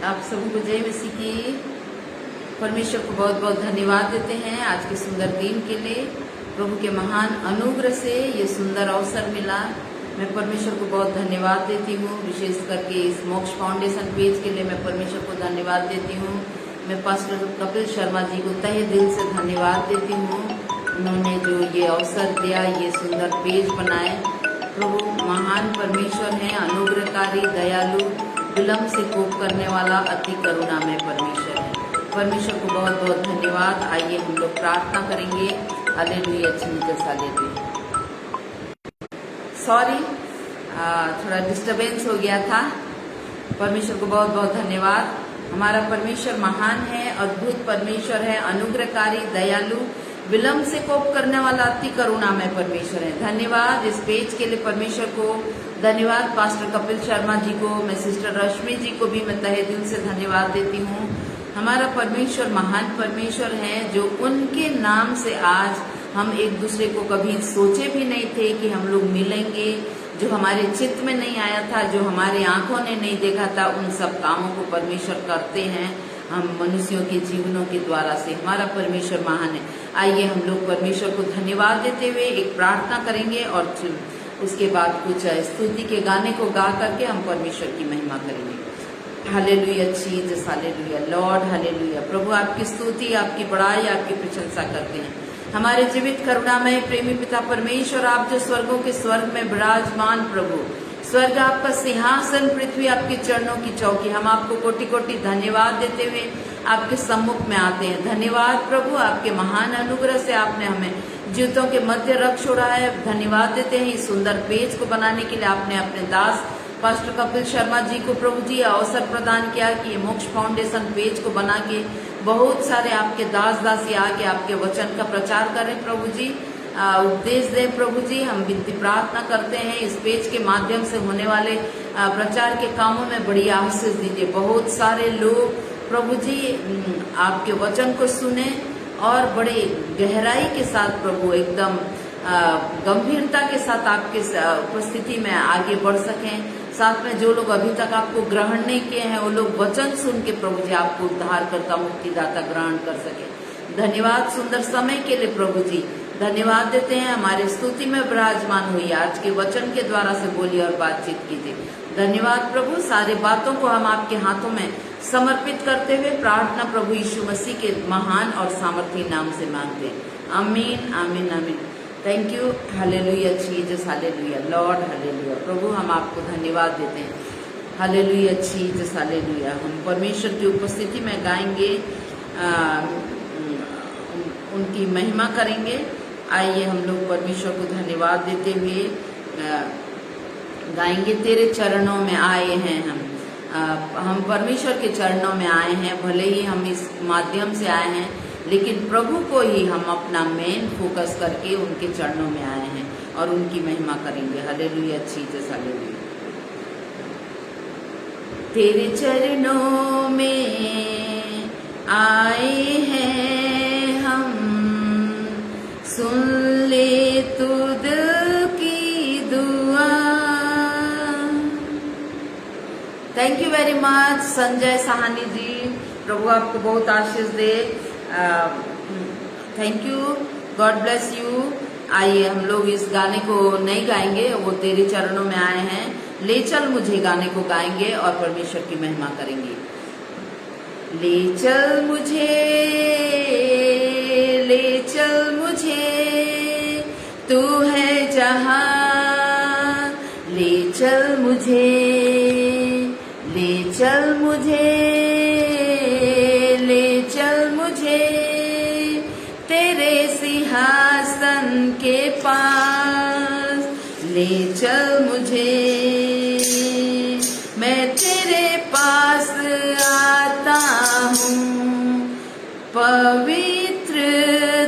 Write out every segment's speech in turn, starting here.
आप सभी को जय मसीह की। परमेश्वर को बहुत बहुत धन्यवाद देते हैं आज के सुंदर दिन के लिए। प्रभु के महान अनुग्रह से ये सुंदर अवसर मिला। मैं परमेश्वर को बहुत धन्यवाद देती हूँ। विशेष करके इस मोक्ष फाउंडेशन पेज के लिए मैं परमेश्वर को धन्यवाद देती हूँ। मैं पास्टर कपिल शर्मा जी को तहे दिल से धन्यवाद देती हूँ। उन्होंने जो ये अवसर दिया, ये सुंदर पेज बनाए। प्रभु महान परमेश्वर हैं, अनुग्रहकारी, दयालु, विलम्ब से कोप करने वाला, अति करुणामय परमेश्वर है। परमेश्वर को बहुत बहुत धन्यवाद। आइए हम लोग प्रार्थना करेंगे। Hallelujah Jesus, hallelujah. सॉरी, थोड़ा डिस्टरबेंस हो गया था। परमेश्वर को बहुत बहुत धन्यवाद। हमारा परमेश्वर महान है, अद्भुत परमेश्वर है, अनुग्रहकारी, दयालु, विलम्ब से कोप करने वाला, अति करुणामय परमेश्वर है। धन्यवाद इस पेज के लिए परमेश्वर को। धन्यवाद पास्टर कपिल शर्मा जी को, मैं सिस्टर रश्मि जी को भी मैं तहे दिल से धन्यवाद देती हूँ। हमारा परमेश्वर महान परमेश्वर है, जो उनके नाम से आज हम एक दूसरे को कभी सोचे भी नहीं थे कि हम लोग मिलेंगे, जो हमारे चित्त में नहीं आया था, जो हमारे आंखों ने नहीं देखा था, उन सब कामों को परमेश्वर करते हैं हम मनुष्यों के जीवनों के द्वारा से। हमारा परमेश्वर महान है। आइए हम लोग परमेश्वर को धन्यवाद देते हुए एक प्रार्थना करेंगे और उसके बाद कुछ स्तुति के गाने को गा करके हम परमेश्वर की महिमा करेंगे। Hallelujah Jesus, hallelujah Lord, hallelujah. प्रभु आपकी स्तुति, आपकी बड़ाई, आपकी प्रशंसा करते हैं। हमारे जीवित करुणामय प्रेमी पिता परमेश्वर, आप जो स्वर्गों के स्वर्ग में विराजमान प्रभु, स्वर्ग आपका सिंहासन, पृथ्वी आपके चरणों की चौकी। हम आपको कोटि कोटि धन्यवाद देते हुए आपके सम्मुख में आते हैं। धन्यवाद प्रभु, आपके महान अनुग्रह से आपने हमें जीवितों के मध्य रख छोड़ा है। धन्यवाद देते हैं इस सुंदर पेज को बनाने के लिए। आपने अपने दास पास्टर कपिल शर्मा जी को प्रभु जी अवसर प्रदान किया कि ये मोक्ष फाउंडेशन पेज को बना के बहुत सारे आपके दास दासी आके आपके वचन का प्रचार करें प्रभु जी, उपदेश दें प्रभु जी। हम विनती प्रार्थना करते हैं इस पेज के माध्यम से होने वाले प्रचार के कामों में बड़ी आशीष दीजिए। बहुत सारे लोग प्रभु जी आपके वचन को सुने और बड़े गहराई के साथ प्रभु एकदम गंभीरता के साथ आपके उपस्थिति में आगे बढ़ सकें। साथ में जो लोग अभी तक आपको ग्रहण नहीं किए हैं, वो लोग वचन सुन के प्रभु जी आपको उद्धार करता, मुक्तिदाता ग्रहण कर सके। धन्यवाद सुंदर समय के लिए प्रभु जी। धन्यवाद देते हैं हमारे स्तुति में विराजमान हुई, आज के वचन के द्वारा से बोलिए और बातचीत कीजिए। धन्यवाद प्रभु। सारी बातों को हम आपके हाथों में समर्पित करते हुए प्रार्थना प्रभु यीशु मसीह के महान और सामर्थी नाम से मांगते हैं। आमीन, आमीन, आमीन। Thank you. Hallelujah Jesus, hallelujah Lord, hallelujah. प्रभु हम आपको धन्यवाद देते हैं। Hallelujah Jesus, hallelujah. हम परमेश्वर की उपस्थिति में गाएंगे, उनकी महिमा करेंगे। आइए हम लोग परमेश्वर को धन्यवाद देते हुए गाएंगे। तेरे चरणों में आए हैं हम परमेश्वर के चरणों में आए हैं। भले ही हम इस माध्यम से आए हैं, लेकिन प्रभु को ही हम अपना मेन फोकस करके उनके चरणों में आए हैं और उनकी महिमा करेंगे। Hallelujah Jesus, hallelujah. तेरे चरणों में आए हैं हम, सुन ले तू दिल की दुआ। Thank you very much Sanjay Sahani ji. प्रभु आपको बहुत आशीष दे। Thank you, God bless you. आइए हम लोग इस गाने को नहीं गाएंगे, वो तेरे चरणों में आए हैं, ले चल मुझे गाने को गाएंगे और परमेश्वर की महिमा करेंगे। ले चल मुझे, ले चल मुझे, तू है जहां, ले चल मुझे, ले चल मुझे, ले चल मुझे तेरे सिंहासन के पास, ले चल मुझे, मैं तेरे पास आता हूँ पवित्र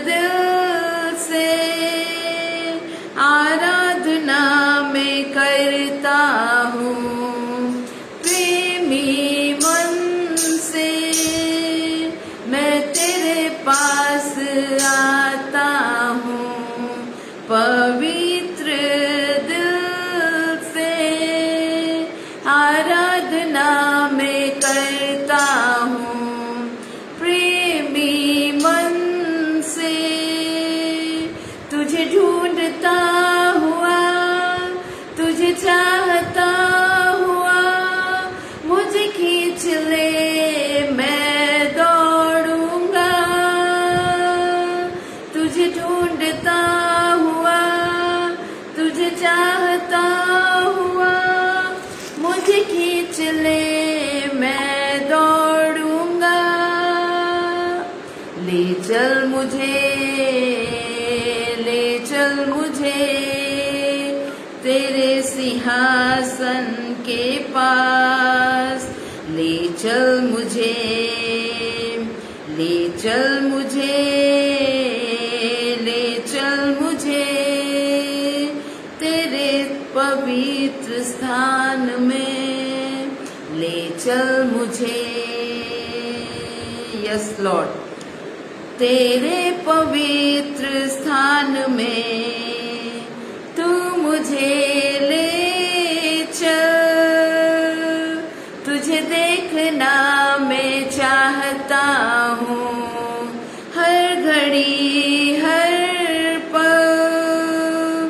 दिल से, आराधना में करता हूँ प्रेमी मन से, मैं तेरे पास आता हूँ पवित्र दिल से, आराधना में करता चाहता हुआ मुझे खींच ले, मैं दौड़ूंगा। तुझे ढूंढता हुआ, तुझे चाहता हुआ मुझे खींच ले, मैं दौड़ूंगा। ले चल मुझे, ले चल मुझे तेरे सिंहासन के पास। ले चल मुझे, ले चल मुझे, ले चल मुझे तेरे पवित्र स्थान में। ले चल मुझे, यस लॉर्ड, तेरे पवित्र स्थान में तू मुझे ले चल। तुझे देखना मैं चाहता हूँ हर घड़ी हर पल।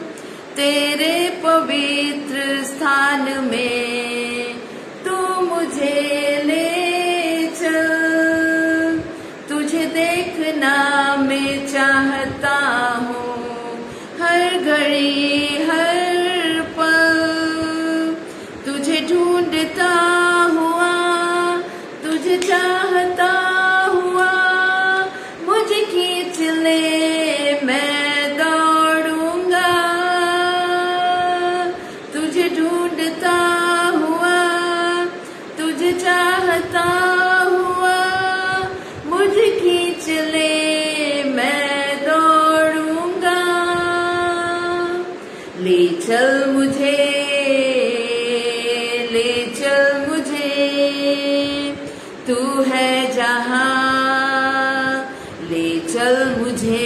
तेरे पवित्र स्थान में तू मुझे ले चल। तुझे देखना मैं चाहता हूँ हर घड़ी हर पल। तुझे ढूंढता हुआ, तुझे चाहता हुआ मुझे खींच ले, मैं दौड़ूंगा। तुझे ढूंढता हुआ, तुझे चाहता हुआ मुझे खींच ले, मैं दौड़ूंगा। ले चल मुझे, ले चल मुझे तू है जहां। ले चल मुझे,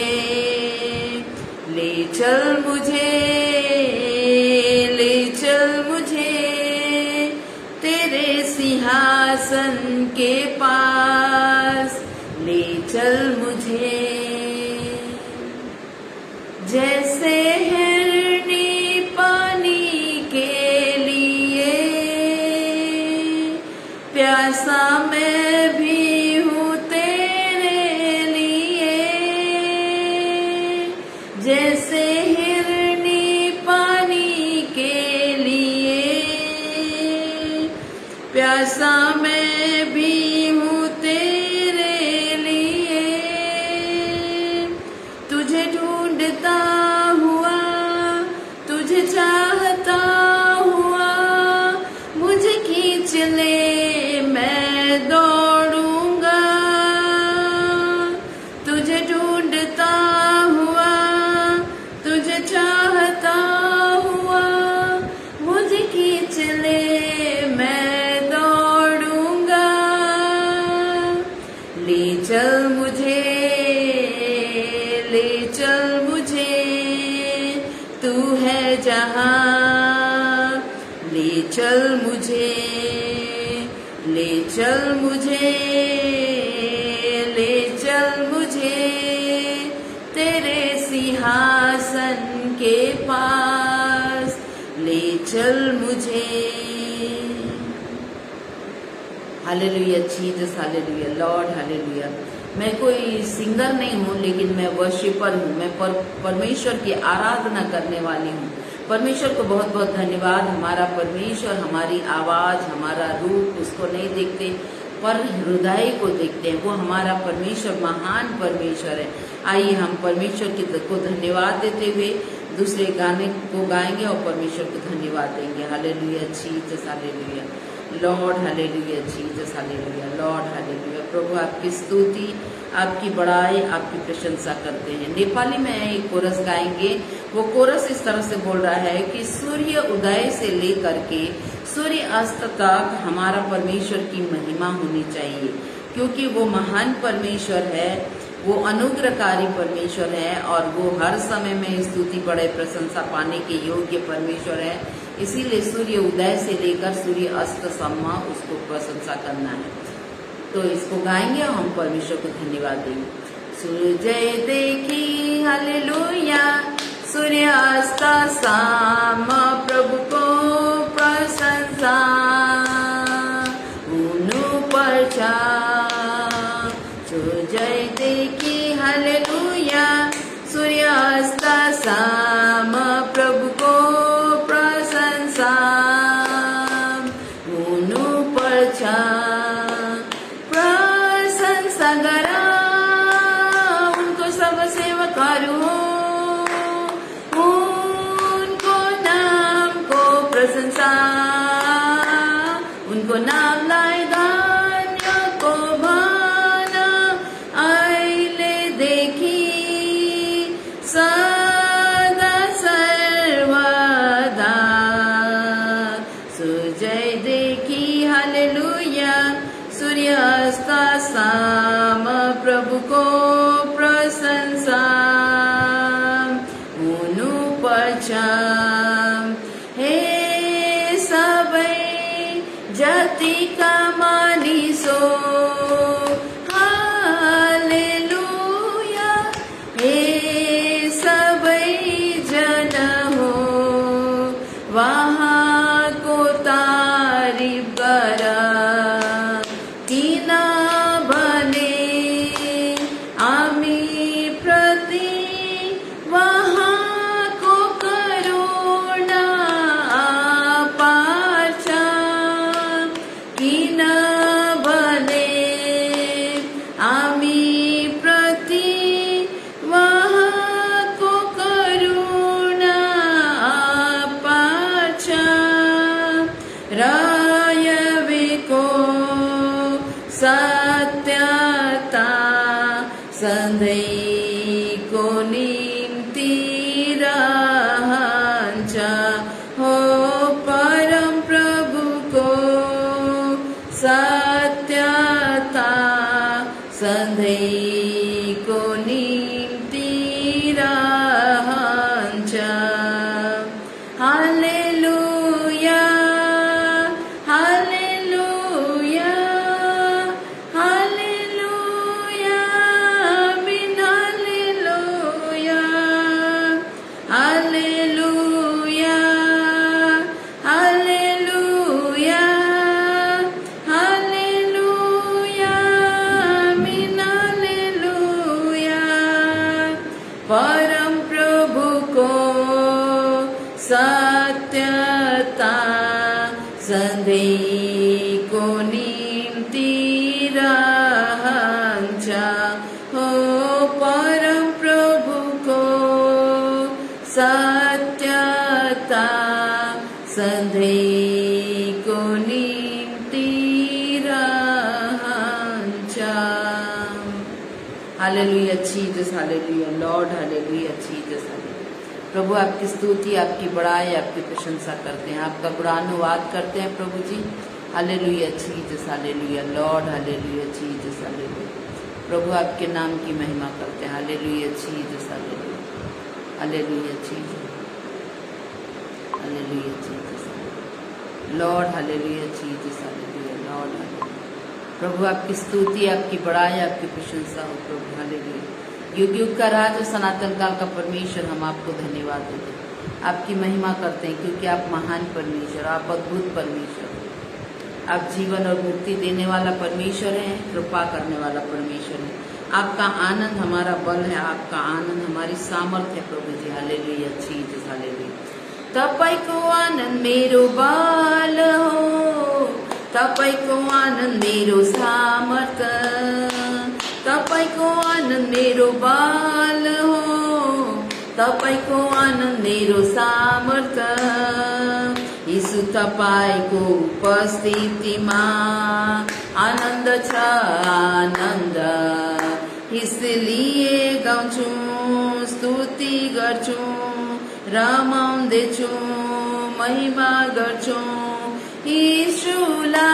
ले चल मुझे, ले चल मुझे तेरे सिंहासन के पास। ले चल मुझे, जैसे हिरनी पानी के लिए प्यासा मैं भी हूँ तेरे लिए। जैसे हिरनी पानी के लिए प्यासा मैं भी हूँ तेरे लिए। तुझे ढूंढता हुआ, तुझे चाहता हुआ मुझे खींच ले, मैं दौड़ूंगा। तुझे ढूंढता हुआ, तुझे चाहता हुआ मुझे खींच ले, मैं दौड़ूंगा। ले चल मुझे, ले चल मुझे तू है जहां। ले चल मुझे, ले चल मुझे, ले चल मुझे तेरे सिंहासन के पास। ले चल मुझे। Hallelujah Jesus, hallelujah Lord, hallelujah. मैं कोई सिंगर नहीं हूँ, लेकिन मैं वर्शिपर हूँ। मैं परमेश्वर की आराधना करने वाली हूँ। परमेश्वर को बहुत बहुत धन्यवाद। हमारा परमेश्वर हमारी आवाज, हमारा रूप उसको नहीं देखते, पर हृदय को देखते हैं। वो हमारा परमेश्वर महान परमेश्वर है। आइए हम परमेश्वर को धन्यवाद देते हुए दूसरे गाने को गाएंगे और परमेश्वर को धन्यवाद देंगे। Hallelujah Jesus, hallelujah Lord, hallelujah Jesus, hallelujah Lord, hallelujah. प्रभु आपकी स्तुति, आपकी बड़ाई, आपकी प्रशंसा करते हैं। नेपाली में एक कोरस गाएंगे। वो कोरस इस तरह से बोल रहा है कि सूर्य उदय से लेकर के सूर्य अस्त तक हमारा परमेश्वर की महिमा होनी चाहिए, क्योंकि वो महान परमेश्वर है, वो अनुग्रहकारी परमेश्वर है और वो हर समय में स्तुति बड़े प्रशंसा पाने के योग्य परमेश्वर है। इसीलिए सूर्य उदय से लेकर सूर्य अस्त सम्मा उसको प्रशंसा करना है। तो इसको गाएंगे और हम परमेश्वर को धन्यवाद देंगे। सूर्य देखी हालेलुया, सूर्यास्त शाम प्रभु को प्रशंसा उनु पर्छ जो जय देखी हालेलुया सूर्यास्त शाम प्रभु को प्रशंसा उनु पर्छ प्रशंसा गरा उनको सब सेवकहरू उनको नाम को प्रशंसा उनको नामलाई धन्य को भन अहिलेदेखि सदा सर्वदा सुजयदेखि हालेलुया सूर्यास्त शाम प्रभु को प्रशंसा हुनु पर्छ हे सबै जातिका मानिसो हालेलुया हे सबै जन हो वहाँको तारिफ गर किनभने हामी प्रति वहाँको करुणा अपार छ किनभने हामी प्रति वहाँको करुणा अपार छ रयवेको सत्यता सधैँको निम्ति रहन्छ हो परम प्रभुको सत्यता सधैँको निम्ति रहन्छ हालेलुया हालेलुया हालेलुया आमीन हालेलुया हालेलुया हालेलुया हालेलुया आमीन हालेलुया परम प्रभुको सत्यता सधैँको निम्ति रहन्छ हो परम प्रभुको सत्यता सधैँको निम्ति रहन्छ hallelujah Jesus hallelujah Lord hallelujah Jesus hallelujah प्रभु आपकी स्तुति आपकी बड़ाई आपकी प्रशंसा करते हैं आपका गुणानुवाद करते हैं प्रभु जी hallelujah Jesus hallelujah Lord hallelujah Jesus hallelujah प्रभु आपके नाम की महिमा करते हैं hallelujah Jesus hallelujah hallelujah Jesus hallelujah Jesus Lord hallelujah Jesus hallelujah Lord hallelujah प्रभु आपकी स्तुति आपकी बड़ाई आपकी प्रशंसा हो प्रभु हालेलुया युग युग का राज सनातन काल का परमेश्वर हम आपको धन्यवाद देते हैं आपकी महिमा करते हैं क्योंकि आप महान परमेश्वर आप अद्भुत परमेश्वर आप जीवन और मुक्ति देने वाला परमेश्वर हैं कृपा करने वाला परमेश्वर है आपका आनंद हमारा बल है आपका आनंद हमारी सामर्थ्य है प्रभु जी हालेलुया जीसस हालेलुया तपाईको आनन्द मेरो बल हो तपाईको आनन्द मेरो सामर्थ्य तपाईको आनन्द मेरो बल हो तपाईको आनन्द मेरो सामर्थ्य यीशु तपाईको उपस्थितिमा आनन्द छ आनन्द यसलिए गाउँछु स्तुति गर्छु रमाउँदैछु महिमा गर्छु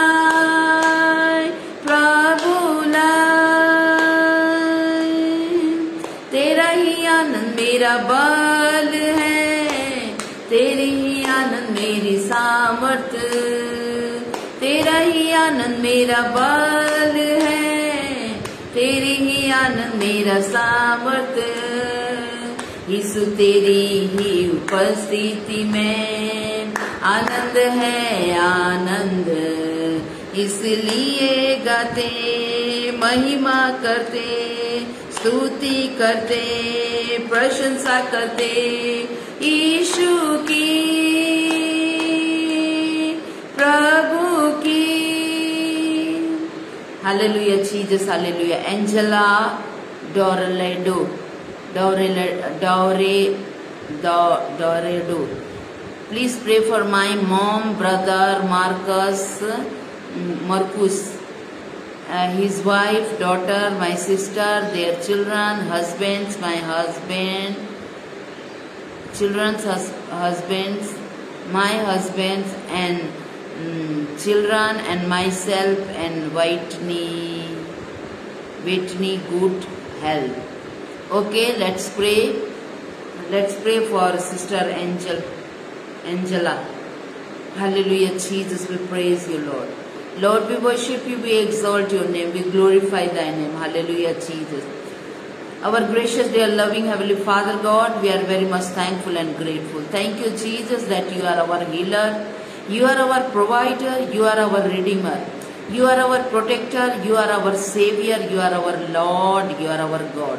यीशुलाई प्रभुलाई तेरा ही आनंद मेरा बल है तेरी ही आनंद मेरी सामर्थ्य तेरा ही आनंद मेरा बल है तेरी ही आनंद मेरा सामर्थ्य यीशु तेरी ही उपस्थिति में आनंद है आनंद, इसलिए गाते महिमा करते स्तुति करते प्रशंसा करते यीशु की प्रभु की। Hallelujah Jesus, hallelujah. एंजेला डोरेलेडो Doredo. Please pray for my mom, brother Marcus, his wife, daughter, my sister, their children, husbands, my husband, children's husbands, my husbands, and children, and myself, and Whitney good health. Okay, let's pray. Let's pray for Sister Angela. Hallelujah, Jesus, we praise you, Lord. Lord, we worship you, we exalt your name, we glorify thy name. Hallelujah, Jesus. Our gracious, dear, loving Heavenly Father God, we are very much thankful and grateful. Thank you, Jesus, that you are our healer, you are our provider, you are our redeemer, you are our protector, you are our savior, you are our Lord, you are our God.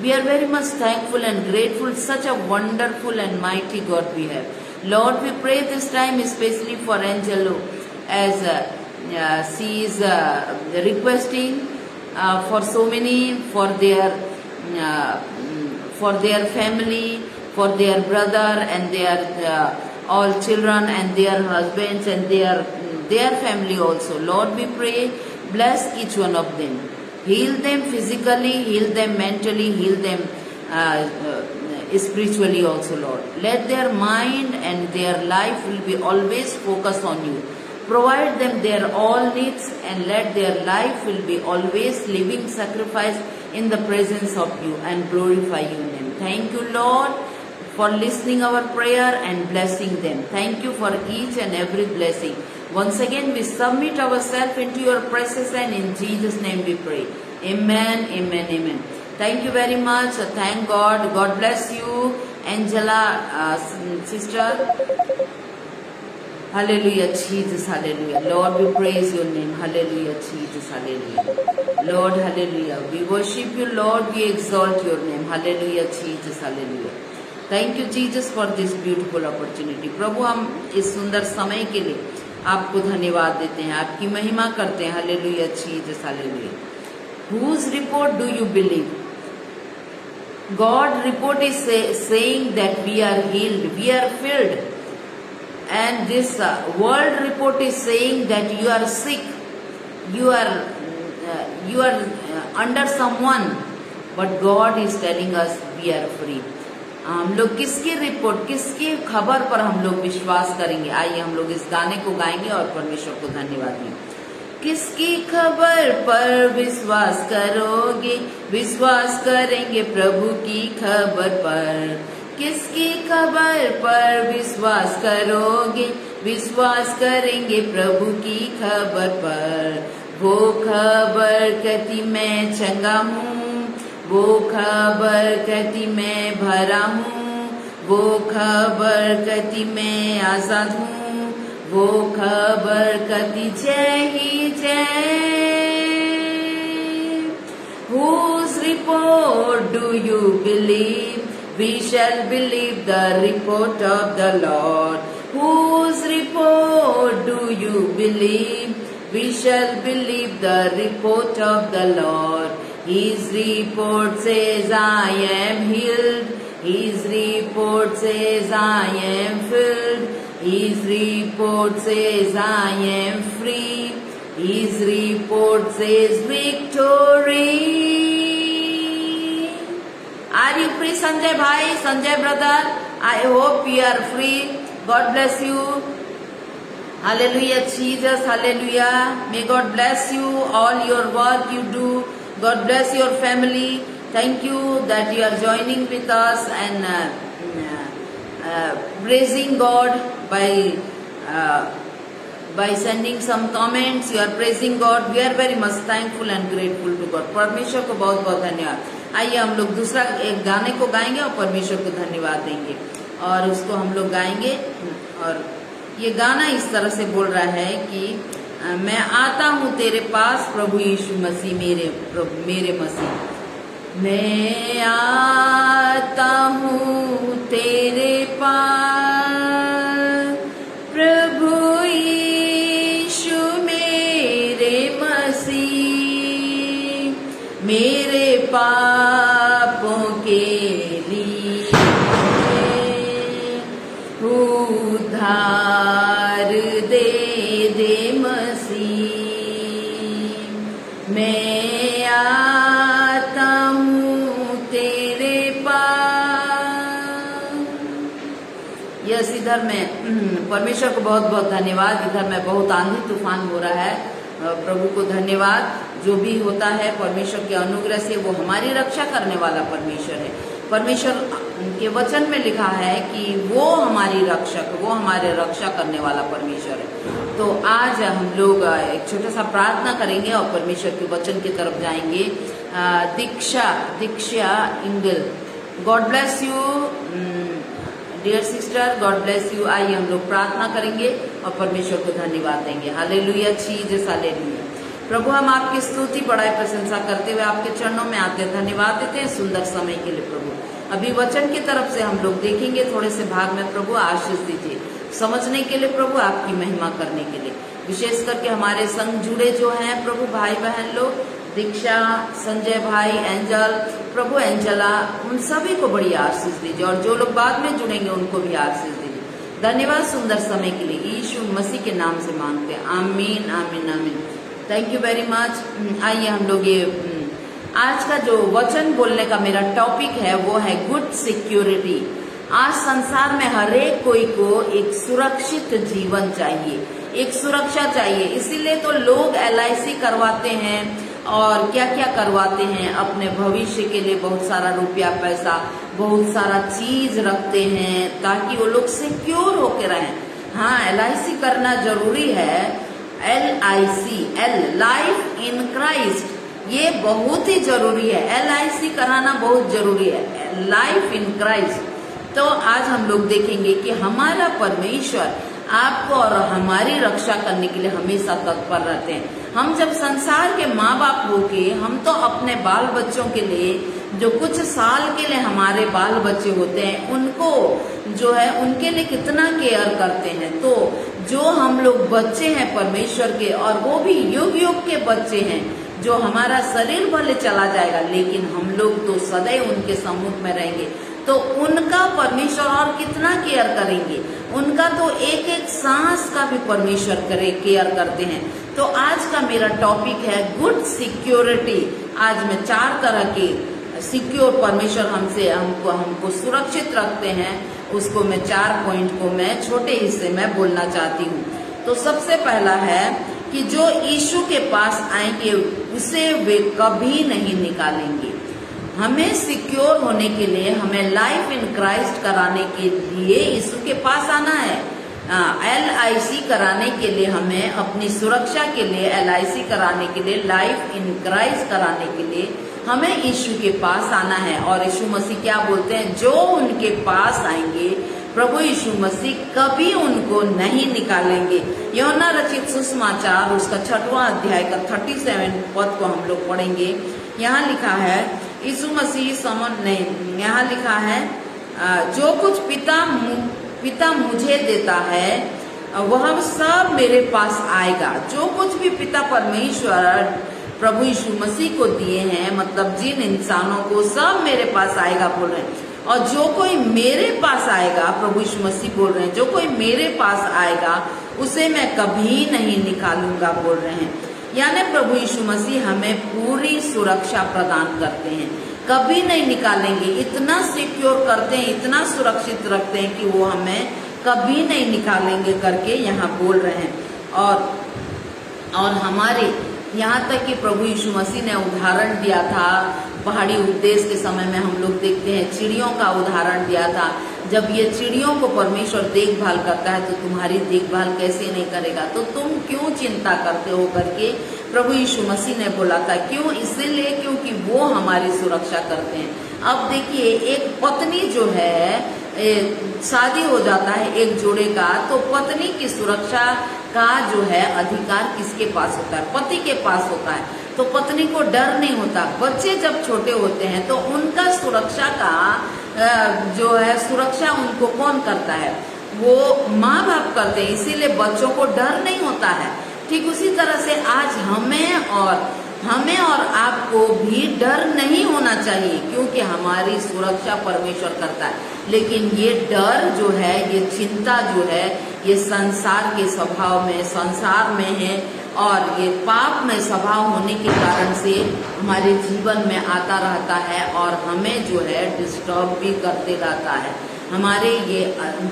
We are very much thankful and grateful. Such a wonderful and mighty God we have. Lord, we pray this time especially for Angelo, as she is requesting for so many, for their family, for their brother and their all children and their husbands and their family also. Lord, we pray, bless each one of them. Heal them physically, heal them mentally, heal them spiritually also, Lord. Let their mind and their life will be always focused on you. Provide them their all needs, and let their life will be always living sacrifice in the presence of you, and glorify your name. Thank you, Lord, for listening our prayer and blessing them. Thank you for each and every blessing. Once again, we submit ourselves into your precious, and in Jesus' name we pray. Amen, amen, amen. Thank you very much. Thank God. God bless you, Angela, sister. Hallelujah, Jesus, hallelujah. Lord, we praise your name. Hallelujah, Jesus, hallelujah. Lord, hallelujah. We worship you, Lord. We exalt your name. Hallelujah, Jesus, hallelujah. Thank you, Jesus, for this beautiful opportunity. प्रभु, हम इस सुंदर समय के लिए आपको धन्यवाद देते हैं, आपकी महिमा करते हैं. Hallelujah, Jesus, hallelujah. Whose report do you believe? God report is saying that we are healed, we are filled, and this world report is saying that you are sick, you are under someone, but God is telling us we are free. हम लोग किसकी report, किसकी खबर पर हम लोग विश्वास करेंगे? आइए हम लोग इस गाने को गाएंगे और परमेश्वर को धन्यवाद देंगे. किसकी खबर पर विश्वास करोगे? विश्वास करेंगे प्रभु की खबर पर. किसकी खबर पर विश्वास करोगे? विश्वास करेंगे प्रभु की खबर पर. वो खबर कहती मैं चंगा हूँ, वो खबर कहती मैं भरा हूँ, वो खबर कहती मैं आजाद हूँ, वो खबर कहती जय ही जय. Whose report do you believe? We shall believe the report of the Lord. Whose report do you believe? We shall believe the report of the Lord. His report says I am healed. His report says I am filled. His report says I am free. His report says victory. Are you free, Sanjay bhai, Sanjay brother? I hope you are free. God bless you. Hallelujah, Jesus, hallelujah. May God bless you, all your work you do. God bless your family. Thank you that you are joining with us and praising God by by sending some comments. You are praising God. We are very much thankful and grateful to God. परमेश्वर को बहुत बहुत धन्यवाद। आइए हम लोग दूसरा एक गाने को गाएंगे और परमेश्वर को धन्यवाद देंगे और उसको हम लोग गाएंगे। और ये गाना इस तरह से बोल रहा है कि मैं आता हूँ तेरे पास प्रभु यीशु मसीह, मेरे मसीह। मैं आता हूँ तेरे पास प्रभु यीशु मेरे मसीह, मेरे पापों के लिए उद्धार दे दे मसीह। मैं आता हूँ तेरे पास। यस, इधर मैं परमेश्वर को बहुत बहुत धन्यवाद। इधर में बहुत आंधी तूफान हो रहा है। प्रभु को धन्यवाद। जो भी होता है परमेश्वर के अनुग्रह से, वो हमारी रक्षा करने वाला परमेश्वर है। परमेश्वर के वचन में लिखा है कि वो हमारी रक्षक, वो हमारे रक्षा करने वाला परमेश्वर है। तो आज हम लोग एक छोटा सा प्रार्थना करेंगे और परमेश्वर के वचन की तरफ जाएंगे। Diksha Ingle, God bless you dear sister, God bless you. आइए हम लोग प्रार्थना करेंगे और परमेश्वर को धन्यवाद देंगे। Hallelujah, Jesus hallelujah. प्रभु, हम आपकी स्तुति बड़ाई प्रशंसा करते हुए आपके चरणों में आते हैं, धन्यवाद देते हैं सुंदर समय के लिए। प्रभु, अभी वचन की तरफ से हम लोग देखेंगे थोड़े से भाग में। प्रभु आशीष दीजिए समझने के लिए, प्रभु आपकी महिमा करने के लिए। विशेष करके हमारे संग जुड़े जो हैं प्रभु भाई बहन लोग, दीक्षा, संजय भाई, एंजल, प्रभु एंजला, उन सभी को बड़ी आशीष दीजिए और जो लोग बाद में जुड़ेंगे उनको भी आशीष दीजिए। धन्यवाद सुंदर समय के लिए, यीशु मसीह के नाम से मांगते हैं, आमीन आमीन आमीन। Thank you very much. आइए हम लोग ये आज का जो वचन बोलने का मेरा टॉपिक है वो है गुड सिक्योरिटी। आज संसार में हर एक कोई को एक सुरक्षित जीवन चाहिए, एक सुरक्षा चाहिए। इसीलिए तो लोग LIC करवाते हैं और क्या क्या करवाते हैं, अपने भविष्य के लिए बहुत सारा रुपया पैसा, बहुत सारा चीज रखते हैं ताकि वो लोग सिक्योर होके रहें। हाँ, LIC करना जरूरी है। LIC, लाइफ इन क्राइस्ट, ये बहुत ही जरूरी है। LIC कराना बहुत जरूरी है, लाइफ इन क्राइस्ट। तो आज हम लोग देखेंगे कि हमारा परमेश्वर आपको और हमारी रक्षा करने के लिए हमेशा तत्पर रहते हैं। हम जब संसार के माँ बाप होके, हम तो अपने बाल बच्चों के लिए, जो कुछ साल के लिए हमारे बाल बच्चे होते हैं, उनको जो है उनके लिए कितना केयर करते हैं। तो जो हम लोग बच्चे हैं परमेश्वर के, और वो भी युग युग के बच्चे हैं, जो हमारा शरीर भले चला जाएगा लेकिन हम लोग तो सदैव उनके सम्मुख में रहेंगे, तो उनका परमेश्वर और कितना केयर करेंगे। उनका तो एक एक सांस का भी परमेश्वर केयर करते हैं। तो आज का मेरा टॉपिक है गुड सिक्योरिटी। आज मैं 4 तरह के सिक्योर परमेश्वर हमको सुरक्षित रखते हैं, उसको मैं 4 पॉइंट को मैं छोटे हिस्से में बोलना चाहती हूँ। तो सबसे पहला है कि जो यीशु के पास आएंगे उसे वे कभी नहीं निकालेंगे। हमें सिक्योर होने के लिए हमें लाइफ इन क्राइस्ट कराने के लिए यीशु के पास आना है। LIC कराने के लिए, हमें अपनी सुरक्षा के लिए LIC कराने के लिए, लाइफ इन क्राइस्ट कराने के लिए हमें यीशु के पास आना है। और यीशु मसीह क्या बोलते हैं, जो उनके पास आएंगे प्रभु यीशु मसीह कभी उनको नहीं निकालेंगे। यूहन्ना रचित सुसमाचार उसका 6वां अध्याय का 37 पद को हम लोग पढ़ेंगे। यहाँ लिखा है, यीशु मसीह यहाँ लिखा है, जो कुछ पिता मुझे देता है वह सब मेरे पास आएगा। जो कुछ भी पिता परमेश्वर प्रभु यीशु मसीह को दिए हैं, मतलब जिन इंसानों को, सब मेरे पास आएगा बोल रहे हैं। और जो कोई मेरे पास आएगा, प्रभु यीशु मसीह बोल रहे हैं, जो कोई मेरे पास आएगा उसे मैं कभी नहीं निकालूंगा बोल रहे हैं। यानी प्रभु यीशु मसीह हमें पूरी सुरक्षा प्रदान करते हैं, कभी नहीं निकालेंगे। इतना सिक्योर करते हैं, इतना सुरक्षित रखते हैं कि वो हमें कभी नहीं निकालेंगे करके यहाँ बोल रहे हैं। और हमारे यहाँ तक कि प्रभु यीशु मसीह ने उदाहरण दिया था पहाड़ी उपदेश के समय में, हम लोग देखते हैं चिड़ियों का उदाहरण दिया था। जब ये चिड़ियों को परमेश्वर देखभाल करता है तो तुम्हारी देखभाल कैसे नहीं करेगा, तो तुम क्यों चिंता करते हो करके प्रभु यीशु मसीह ने बोला था। क्यों? इसीलिए क्योंकि वो हमारी सुरक्षा करते हैं। अब देखिए, एक पत्नी जो है शादी हो जाता है एक जोड़े का, तो पत्नी की सुरक्षा का जो है अधिकार किसके पास होता है? पति के पास होता है। तो पत्नी को डर नहीं होता। बच्चे जब छोटे होते हैं तो उनका सुरक्षा का जो है सुरक्षा उनको कौन करता है? वो माँ बाप करते हैं, इसीलिए बच्चों को डर नहीं होता है। ठीक उसी तरह से आज हमें और आपको भी डर नहीं होना चाहिए, क्योंकि हमारी सुरक्षा परमेश्वर करता है। लेकिन ये डर जो है, ये चिंता जो है, ये संसार के स्वभाव में, संसार में है, और ये पाप में स्वभाव होने के कारण से हमारे जीवन में आता रहता है और हमें जो है डिस्टर्ब भी करते रहता है। हमारे ये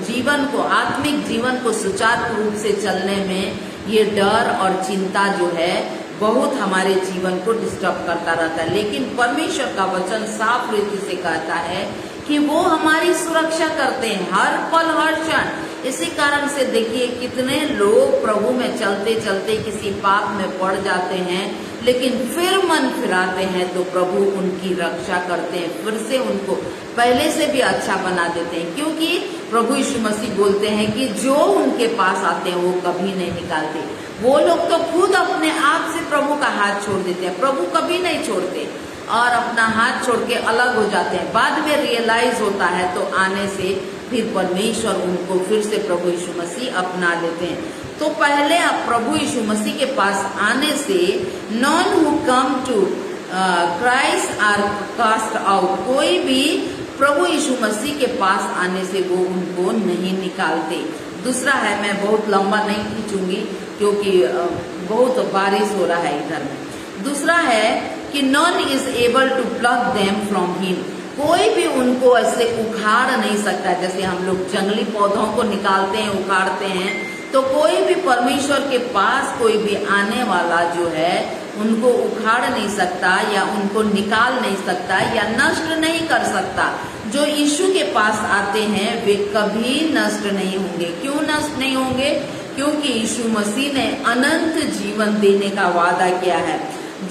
जीवन को, आत्मिक जीवन को सुचारू रूप से चलने में ये डर और चिंता जो है बहुत हमारे जीवन को डिस्टर्ब करता रहता है। लेकिन परमेश्वर का वचन साफ रीति से कहता है कि वो हमारी सुरक्षा करते हैं हर पल हर क्षण। इसी कारण से देखिए, कितने लोग प्रभु में चलते चलते किसी पाप में पड़ जाते हैं, लेकिन फिर मन फिराते हैं तो प्रभु उनकी रक्षा करते हैं, फिर से उनको पहले से भी अच्छा बना देते हैं। क्योंकि प्रभु यीशु मसीह बोलते हैं कि जो उनके पास आते हैं वो कभी नहीं निकालते। वो लोग तो खुद अपने आप से प्रभु का हाथ छोड़ देते हैं, प्रभु कभी नहीं छोड़ते और अपना हाथ छोड़ के अलग हो जाते हैं। बाद में रियलाइज होता है तो आने से फिर परमेश्वर उनको फिर से प्रभु यीशु मसीह अपना लेते हैं। तो पहले आप प्रभु यीशु मसीह के पास आने से none who come to Christ are cast out, कोई भी प्रभु यीशु मसीह के पास आने से वो उनको नहीं निकालते। दूसरा है, मैं बहुत लंबा नहीं खींचूंगी क्योंकि बहुत बारिश हो रहा है इधर में। दूसरा है कि none is able to pluck them from him, कोई भी उनको ऐसे उखाड़ नहीं सकता। जैसे हम लोग जंगली पौधों को निकालते हैं, उखाड़ते हैं, तो कोई भी परमेश्वर के पास कोई भी आने वाला जो है उनको उखाड़ नहीं सकता या उनको निकाल नहीं सकता या नष्ट नहीं कर सकता। जो यीशु के पास आते हैं वे कभी नष्ट नहीं होंगे। क्यों नष्ट नहीं होंगे? क्योंकि यीशु मसीह ने अनंत जीवन देने का वादा किया है।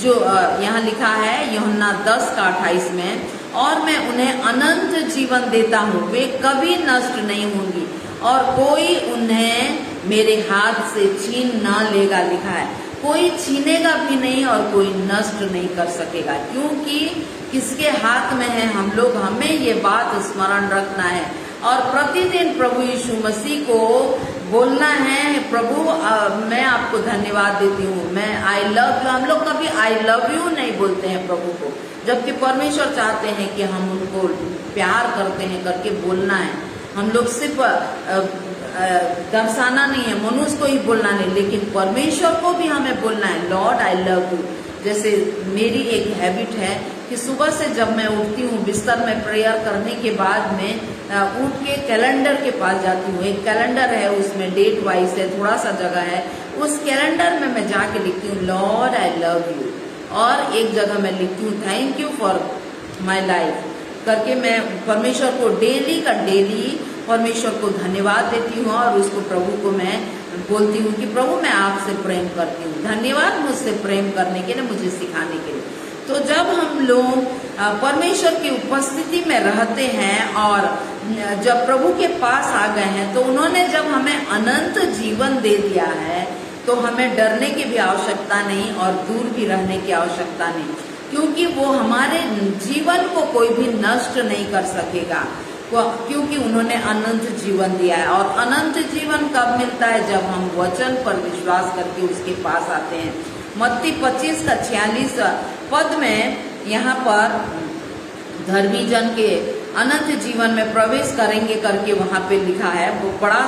जो यहाँ लिखा है यूहन्ना 10:28 में, और मैं उन्हें अनंत जीवन देता हूँ, वे कभी नष्ट नहीं होंगी और कोई उन्हें मेरे हाथ से छीन ना लेगा, लिखा है। कोई छीनेगा भी नहीं और कोई नष्ट नहीं कर सकेगा, क्योंकि किसके हाथ में है हम लोग। हमें ये बात स्मरण रखना है और प्रतिदिन प्रभु यीशु मसीह को बोलना है, प्रभु मैं आपको धन्यवाद देती हूँ, मैं आई लव यू। हम लोग कभी आई लव यू नहीं बोलते हैं प्रभु को, जबकि परमेश्वर चाहते हैं कि हम उनको प्यार करते हैं करके बोलना है। हम लोग सिर्फ दर्शाना नहीं है, मनुष्य को ही बोलना नहीं, लेकिन परमेश्वर को भी हमें बोलना है, लॉर्ड आई लव यू। जैसे मेरी एक हैबिट है कि सुबह से जब मैं उठती हूँ बिस्तर में प्रेयर करने के बाद में उठ के कैलेंडर के पास जाती हूँ। एक कैलेंडर है, उसमें डेट वाइज है, थोड़ा सा जगह है, उस कैलेंडर में मैं जाके लिखती हूँ लॉर्ड आई लव यू, और एक जगह मैं लिखती हूँ thank you for my life करके। मैं परमेश्वर को डेली का डेली परमेश्वर को धन्यवाद देती हूँ और उसको प्रभु को मैं बोलती हूँ कि प्रभु मैं आपसे प्रेम करती हूँ, धन्यवाद मुझसे प्रेम करने के लिए, मुझे सिखाने के लिए। तो जब हम लोग परमेश्वर की उपस्थिति में रहते हैं और जब प्रभु के पास आ गए हैं, तो उन्होंने जब हमें अनंत जीवन दे दिया है तो हमें डरने की भी आवश्यकता नहीं और दूर भी रहने की आवश्यकता नहीं, क्योंकि वो हमारे जीवन को कोई भी नष्ट नहीं कर सकेगा, क्योंकि उन्होंने अनंत जीवन दिया है। और अनंत जीवन कब मिलता है? जब हम वचन पर विश्वास करके उसके पास आते हैं। मत्ती 25:46 पद में यहाँ पर धर्मी जन के अनंत जीवन में प्रवेश करेंगे करके वहाँ पे लिखा है। वो बड़ा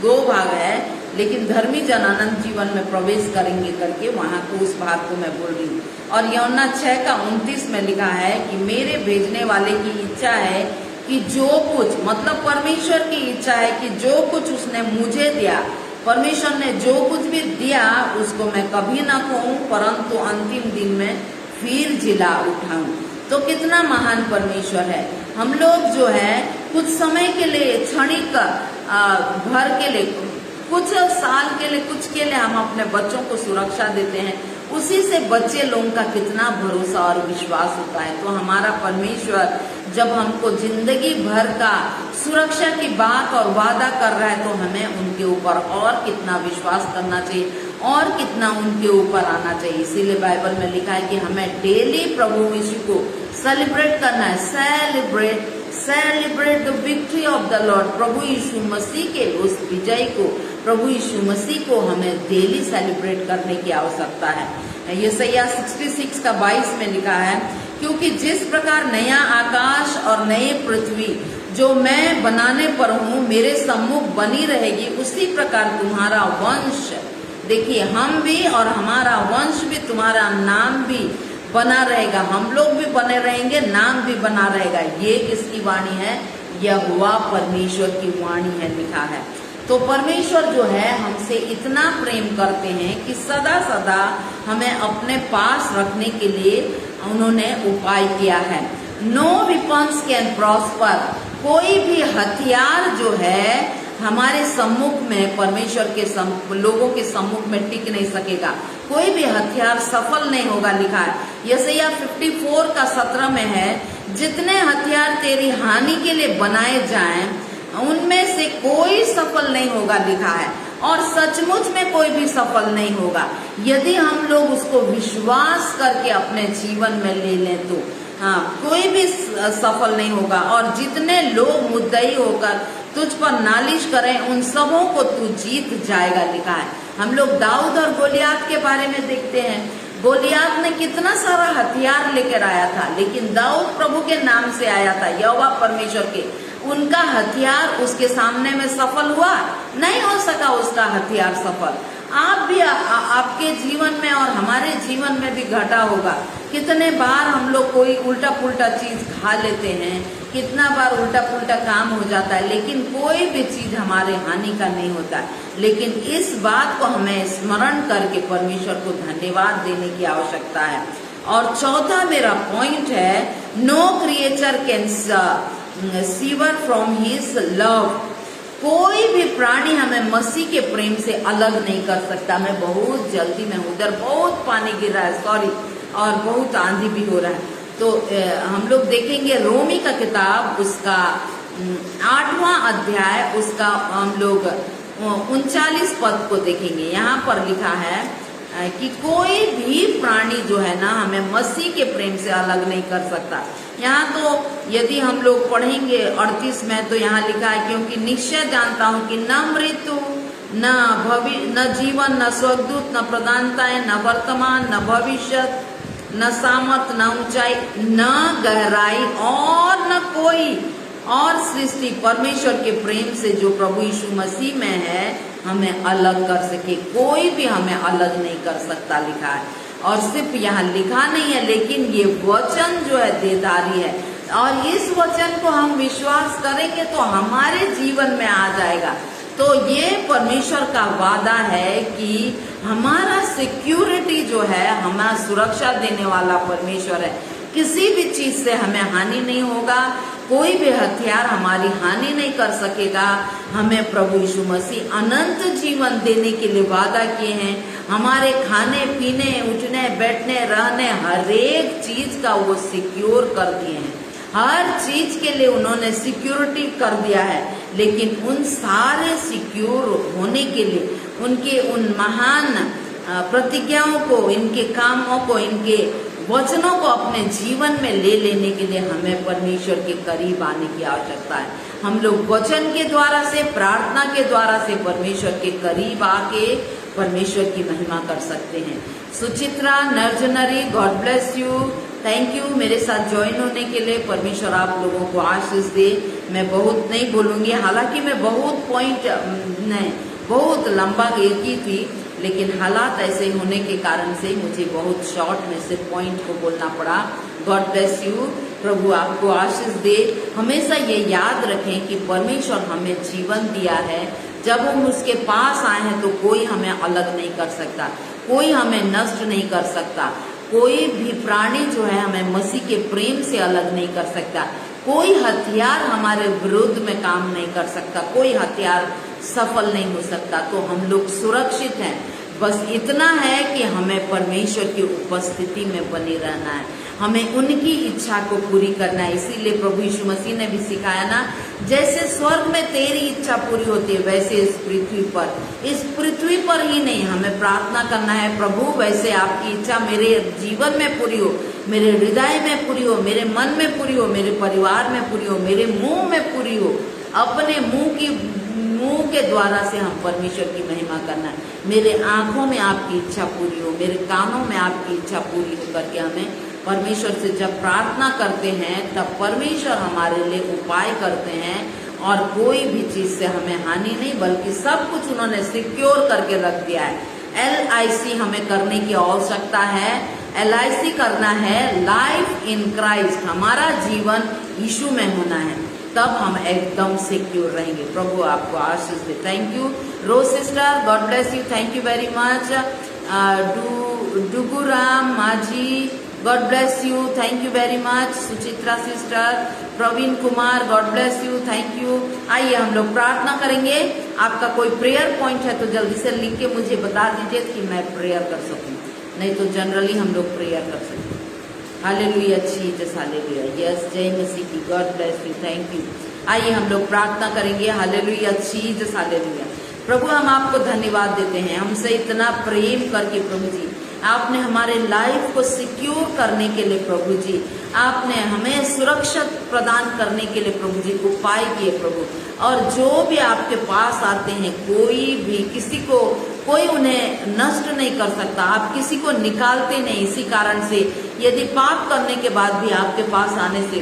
2 भाग है, लेकिन धर्मी जन अनंत जीवन में प्रवेश करेंगे करके वहाँ को उस भाग को मैं बोल रही हूँ। और यूहन्ना 6:29 में लिखा है कि मेरे भेजने वाले की इच्छा है कि जो कुछ, मतलब परमेश्वर की इच्छा है कि जो कुछ उसने मुझे दिया, परमेश्वर ने जो कुछ भी दिया उसको मैं कभी ना खोऊं, परंतु अंतिम दिन में फिर जिला उठाऊं। तो कितना महान परमेश्वर है। हम लोग जो है कुछ समय के लिए, क्षणिक भर के लिए, कुछ साल के लिए, कुछ के लिए हम अपने बच्चों को सुरक्षा देते हैं, उसी से बच्चे लोगों का कितना भरोसा और विश्वास होता है। तो हमारा परमेश्वर जब हमको जिंदगी भर का सुरक्षा की बात और वादा कर रहा है, तो हमें उनके ऊपर और कितना विश्वास करना चाहिए और कितना उनके ऊपर आना चाहिए। इसीलिए बाइबल में लिखा है कि हमें डेली प्रभु यीशु को सेलिब्रेट करना है। Celebrate the victory of the Lord. प्रभु यीशु मसीह के उस विजय को, प्रभु यीशु मसीह को हमें डेली सेलिब्रेट करने की आवश्यकता है। यशायाह 66 का 22 में लिखा है, क्योंकि जिस प्रकार नया आकाश और नई पृथ्वी जो मैं बनाने पर हूँ मेरे सम्मुख बनी रहेगी, उसी प्रकार तुम्हारा वंश, देखिए हम भी और हमारा वंश भी, तुम्हारा नाम भी बना रहेगा। हम लोग भी बने रहेंगे, नाम भी बना रहेगा। ये किसकी वाणी है? यहोवा परमेश्वर की वाणी है, लिखा है। तो परमेश्वर जो है हमसे इतना प्रेम करते हैं कि सदा सदा हमें अपने पास रखने के लिए उन्होंने उपाय किया है। No weapons can prosper. कोई भी हथियार जो है हमारे सम्मुख में, परमेश्वर के लोगों के सम्मुख में टिक नहीं सकेगा। कोई भी हथियार सफल नहीं होगा, लिखा है। यशायाह 54 का 17 में है, जितने हथियार तेरी हानि के लिए बनाए जाएं उनमें से कोई सफल नहीं होगा, लिखा है। और सचमुच में कोई भी सफल नहीं होगा यदि हम लोग उसको विश्वास करके अपने जीवन में ले लें तो। हाँ, कोई भी सफल नहीं होगा। और जितने लोग मुद्दई होकर तुझ पर नालिश करें उन सबों को तू जीत जाएगा, लिखा है। हम लोग दाऊद और गोलियात के बारे में देखते हैं। गोलियात ने कितना सारा हथियार लेकर आया था, लेकिन दाऊद प्रभु के नाम से आया था, यहोवा परमेश्वर के। उनका हथियार उसके सामने में सफल हुआ नहीं, हो सका उसका हथियार सफल। आप भी आपके जीवन में और हमारे जीवन में भी घटा होगा। कितने बार हम लोग कोई उल्टा पुल्टा चीज खा लेते हैं, कितना बार उल्टा पुल्टा काम हो जाता है, लेकिन कोई भी चीज हमारे हानि का नहीं होता। लेकिन इस बात को हमें स्मरण करके परमेश्वर को धन्यवाद देने की आवश्यकता है। और चौथा मेरा पॉइंट है, no creature can sever from his love. कोई भी प्राणी हमें मसीह के प्रेम से अलग नहीं कर सकता। मैं बहुत जल्दी में उधर बहुत पानी गिर रहा है, सॉरी, और बहुत आंधी भी हो रहा है। तो हम लोग देखेंगे रोमी का किताब, उसका 8वां अध्याय, उसका हम लोग 39 पद को देखेंगे। यहाँ पर लिखा है कि कोई भी प्राणी जो है ना हमें मसीह के प्रेम से अलग नहीं कर सकता। यहाँ तो यदि हम लोग पढ़ेंगे 38 में, तो यहाँ लिखा है, क्योंकि निश्चय जानता हूँ कि न मृत्यु, न जीवन, न स्वर्गदूत, न प्रधानताएं, न वर्तमान, न भविष्य, न सामर्थ, न ऊंचाई, न गहराई और न कोई और सृष्टि परमेश्वर के प्रेम से जो प्रभु यीशु मसीह में है हमें अलग कर सके। कोई भी हमें अलग नहीं कर सकता, लिखा है। और सिर्फ यहाँ लिखा नहीं है, लेकिन ये वचन जो है देदारी है, और इस वचन को हम विश्वास करेंगे तो हमारे जीवन में आ जाएगा। तो ये परमेश्वर का वादा है कि हमारा सिक्योरिटी जो है, हमारा सुरक्षा देने वाला परमेश्वर है। किसी भी चीज से हमें हानि नहीं होगा, कोई भी हथियार हमारी हानि नहीं कर सकेगा। हमें प्रभु यीशु मसीह अनंत जीवन देने के लिए वादा किए हैं। हमारे खाने पीने, उठने बैठने रहने हर एक चीज का वो सिक्योर कर दिए हैं। हर चीज के लिए उन्होंने सिक्योरिटी कर दिया है। लेकिन उन सारे सिक्योर होने के लिए, उनके उन महान प्रतिज्ञाओं को, इनके कामों को, इनके वचनों को अपने जीवन में ले लेने के लिए हमें परमेश्वर के करीब आने की आवश्यकता है। हम लोग वचन के द्वारा से, प्रार्थना के द्वारा से परमेश्वर के करीब आके परमेश्वर की महिमा कर सकते हैं। Suchitra, Narjinary, God bless you, thank you मेरे साथ ज्वाइन होने के लिए। परमेश्वर आप लोगों को आशीष दे। मैं बहुत नहीं बोलूंगी, हालांकि मैं बहुत पॉइंट नहीं, बहुत लंबा की थी, लेकिन हालात ऐसे होने के कारण से मुझे बहुत शॉर्ट में से पॉइंट को बोलना पड़ा। गॉड ब्लेस यू, प्रभु आपको आशीष दे। हमेशा ये याद रखें कि परमेश्वर हमें जीवन दिया है। जब हम उसके पास आए हैं तो कोई हमें अलग नहीं कर सकता, कोई हमें नष्ट नहीं कर सकता। कोई भी प्राणी जो है हमें मसीह के प्रेम से अलग नहीं कर सकता। कोई हथियार हमारे विरुद्ध में काम नहीं कर सकता, कोई हथियार सफल नहीं हो सकता। तो हम लोग सुरक्षित हैं। बस इतना है कि हमें परमेश्वर की उपस्थिति में बने रहना है, हमें उनकी इच्छा को पूरी करना है। इसीलिए प्रभु यीशु मसीह ने भी सिखाया ना, जैसे स्वर्ग में तेरी इच्छा पूरी होती है वैसे इस पृथ्वी पर ही नहीं हमें प्रार्थना करना है, प्रभु वैसे आपकी इच्छा मेरे जीवन में पूरी हो, मेरे हृदय में पूरी हो, मेरे मन में पूरी हो, मेरे परिवार में पूरी हो, मेरे मुंह में पूरी हो। अपने मुंह के द्वारा से हम परमेश्वर की महिमा करना है। मेरे आंखों में आपकी इच्छा पूरी हो, मेरे कानों में आपकी इच्छा पूरी हो करके हमें परमेश्वर से जब प्रार्थना करते हैं तब परमेश्वर हमारे लिए उपाय करते हैं और कोई भी चीज से हमें हानि नहीं, बल्कि सब कुछ उन्होंने सिक्योर करके रख दिया है। LIC हमें करने की आवश्यकता है। LIC करना है लाइफ इन क्राइस्ट, हमारा जीवन यीशु में होना है, तब हम एकदम सिक्योर रहेंगे। प्रभु आपको आशीष दे। Thank you Rose sister, God bless you, thank you very much. Duguram Majhi, God bless you, thank you very much. Suchitra sister, Praveen Kumar, God bless you, thank you. आइए हम लोग प्रार्थना करेंगे। आपका कोई प्रेयर पॉइंट है तो जल्दी से लिख के मुझे बता दीजिए कि मैं प्रेयर कर सकूं, नहीं तो जनरली हम लोग प्रेयर कर सकते हैं। हालेलुया जीसस, हालेलुया, यस, जय मसीह की, God bless you, thank you. आइए हम लोग प्रार्थना करेंगे। Hallelujah Jesus, hallelujah. प्रभु हम आपको धन्यवाद देते हैं, हमसे इतना प्रेम करके प्रभु जी आपने हमारे लाइफ को सिक्योर करने के लिए प्रभु जी आपने हमें सुरक्षित प्रदान करने के लिए प्रभु जी उपाय किए प्रभु। और जो भी आपके पास आते हैं कोई भी कोई उन्हें नष्ट नहीं कर सकता, आप किसी को निकालते नहीं। इसी कारण से यदि पाप करने के बाद भी आपके पास आने से,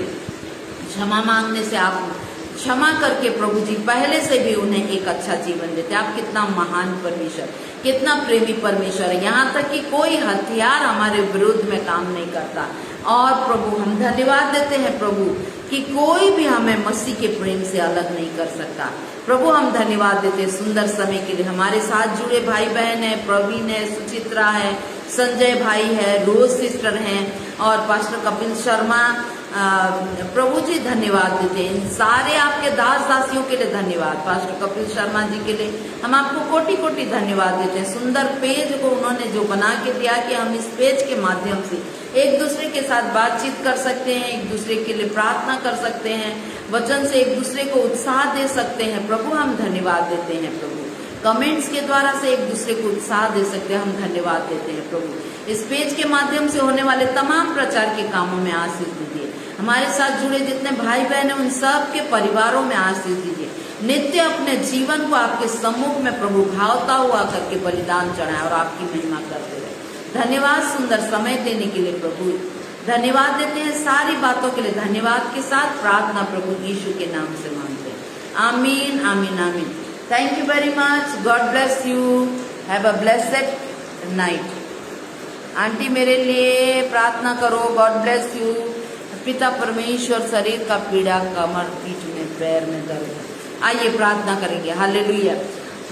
क्षमा मांगने से आप क्षमा करके प्रभु जी पहले से भी उन्हें एक अच्छा जीवन देते। आप कितना महान परमेश्वर, कितना प्रेमी परमेश्वर है। यहाँ तक कि कोई हथियार हमारे विरुद्ध में काम नहीं करता। और प्रभु हम धन्यवाद देते हैं प्रभु कि कोई भी हमें मसीह के प्रेम से अलग नहीं कर सकता। प्रभु हम धन्यवाद देते हैं सुंदर समय के लिए। हमारे साथ जुड़े भाई बहन है, प्रवीण है, सुचित्रा है, संजय भाई है, रोज सिस्टर हैं और पास्टर कपिल शर्मा। प्रभु जी धन्यवाद देते हैं। सारे आपके दास दासियों के लिए धन्यवाद। पास्टर कपिल शर्मा जी के लिए हम आपको कोटि कोटि धन्यवाद देते हैं। सुंदर पेज को उन्होंने जो बना के दिया कि हम इस पेज के माध्यम से एक दूसरे के साथ बातचीत कर सकते हैं, एक दूसरे के लिए प्रार्थना कर सकते हैं, वचन से एक दूसरे को उत्साह दे सकते हैं। प्रभु हम धन्यवाद देते हैं प्रभु। कमेंट्स के द्वारा से एक दूसरे को उत्साह दे सकते हैं, हम धन्यवाद देते हैं प्रभु। इस पेज के माध्यम से होने वाले तमाम प्रचार के कामों में आशीष दीजिए। हमारे साथ जुड़े जितने भाई बहन हैं उन सब के परिवारों में आशीष दीजिए। नित्य अपने जीवन को आपके सम्मुख में प्रभु भावता हुआ करके बलिदान चढ़ाएं और आपकी महिमा करते रहे। धन्यवाद सुंदर समय देने के लिए प्रभु। धन्यवाद देते हैं सारी बातों के लिए। धन्यवाद के साथ प्रार्थना प्रभु यीशु के नाम से मांगते हैं। आमीन आमीन आमीन। Thank you very much. God bless you. Have a blessed night. Aunty मेरे लिए प्रार्थना करो। God bless you. पिता परमेश्वर, शरीर का पीड़ा, कमर, पीठ में, पैर में दर्द है, आइए प्रार्थना करेंगे। हालेलुया।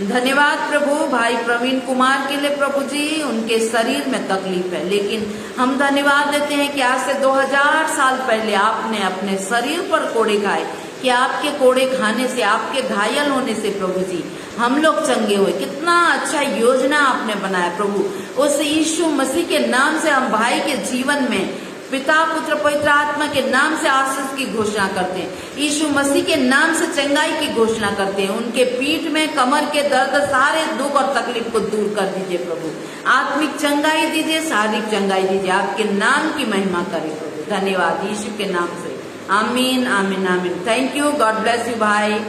धन्यवाद प्रभु भाई प्रवीण कुमार के लिए प्रभु जी, उनके शरीर में तकलीफ है, लेकिन हम धन्यवाद देते हैं कि आज से 2000 साल पहले आपने अपने शरीर पर कोड़े खाए, कि आपके कोड़े खाने से, आपके घायल होने से प्रभु जी हम लोग चंगे हुए। कितना अच्छा योजना आपने बनाया प्रभु। उस यीशु मसीह के नाम से हम भाई के जीवन में पिता पुत्र पवित्र आत्मा के नाम से आशीष की घोषणा करते हैं। यीशु मसीह के नाम से चंगाई की घोषणा करते हैं। उनके पीठ में, कमर के दर्द, सारे दुख और तकलीफ को दूर कर दीजिए प्रभु। आत्मिक चंगाई दीजिए, शारीरिक चंगाई दीजिए। आपके नाम की महिमा करें प्रभु। धन्यवाद यीशु के नाम से। आमीन आमीन आमीन। Thank you. God bless you भाई।